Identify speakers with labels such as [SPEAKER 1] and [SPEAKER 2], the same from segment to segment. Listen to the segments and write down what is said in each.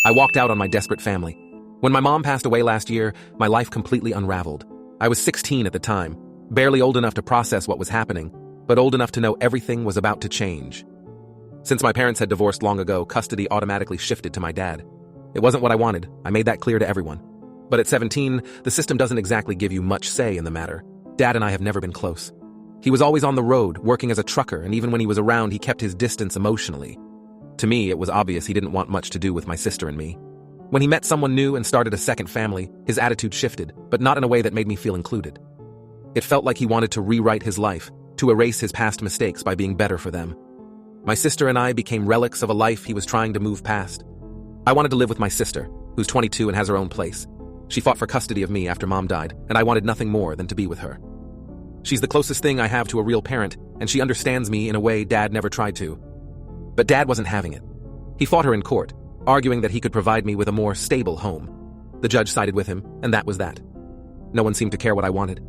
[SPEAKER 1] I walked out on my desperate family. When my mom passed away last year, my life completely unraveled. I was 16 at the time, barely old enough to process what was happening, but old enough to know everything was about to change. Since my parents had divorced long ago, custody automatically shifted to my dad. It wasn't what I wanted. I made that clear to everyone. But at 17, the system doesn't exactly give you much say in the matter. Dad and I have never been close. He was always on the road, working as a trucker, and even when he was around, he kept his distance emotionally. To me, it was obvious he didn't want much to do with my sister and me. When he met someone new and started a second family, his attitude shifted, but not in a way that made me feel included. It felt like he wanted to rewrite his life, to erase his past mistakes by being better for them. My sister and I became relics of a life he was trying to move past. I wanted to live with my sister, who's 22 and has her own place. She fought for custody of me after Mom died, and I wanted nothing more than to be with her. She's the closest thing I have to a real parent, and she understands me in a way Dad never tried to. But Dad wasn't having it. He fought her in court, arguing that he could provide me with a more stable home. The judge sided with him, and that was that. No one seemed to care what I wanted.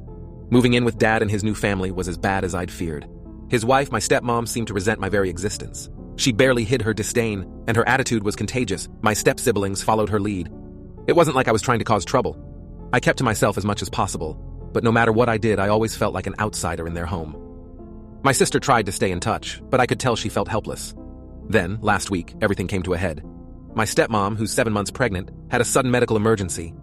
[SPEAKER 1] Moving in with Dad and his new family was as bad as I'd feared. His wife, my stepmom, seemed to resent my very existence. She barely hid her disdain, and her attitude was contagious. My step-siblings followed her lead. It wasn't like I was trying to cause trouble. I kept to myself as much as possible, but no matter what I did, I always felt like an outsider in their home. My sister tried to stay in touch, but I could tell she felt helpless. Then, last week, everything came to a head. My stepmom, who's 7 months pregnant, had a sudden medical emergency.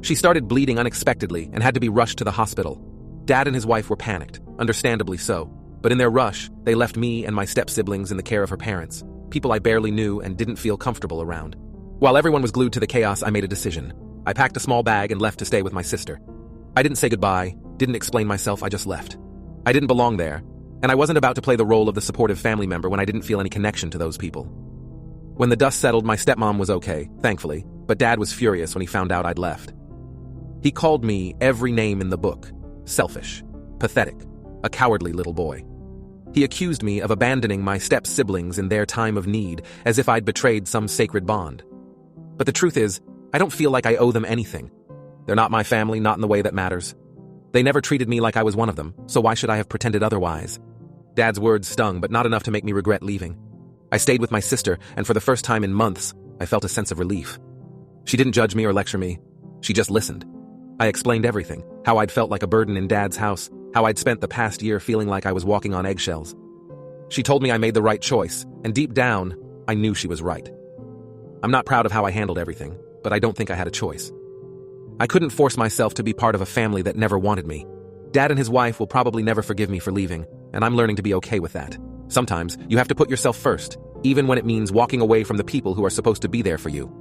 [SPEAKER 1] She started bleeding unexpectedly and had to be rushed to the hospital. Dad and his wife were panicked, understandably so, but in their rush, they left me and my step-siblings in the care of her parents, people I barely knew and didn't feel comfortable around. While everyone was glued to the chaos, I made a decision. I packed a small bag and left to stay with my sister. I didn't say goodbye, didn't explain myself, I just left. I didn't belong there, and I wasn't about to play the role of the supportive family member when I didn't feel any connection to those people. When the dust settled, my stepmom was okay, thankfully, but Dad was furious when he found out I'd left. He called me every name in the book: selfish, pathetic, a cowardly little boy. He accused me of abandoning my step-siblings in their time of need, as if I'd betrayed some sacred bond. But the truth is, I don't feel like I owe them anything. They're not my family, not in the way that matters. They never treated me like I was one of them, so why should I have pretended otherwise? Dad's words stung, but not enough to make me regret leaving. I stayed with my sister, and for the first time in months, I felt a sense of relief. She didn't judge me or lecture me. She just listened. I explained everything, how I'd felt like a burden in Dad's house, how I'd spent the past year feeling like I was walking on eggshells. She told me I made the right choice, and deep down, I knew she was right. I'm not proud of how I handled everything, but I don't think I had a choice. I couldn't force myself to be part of a family that never wanted me. Dad and his wife will probably never forgive me for leaving, and I'm learning to be okay with that. Sometimes, you have to put yourself first, even when it means walking away from the people who are supposed to be there for you.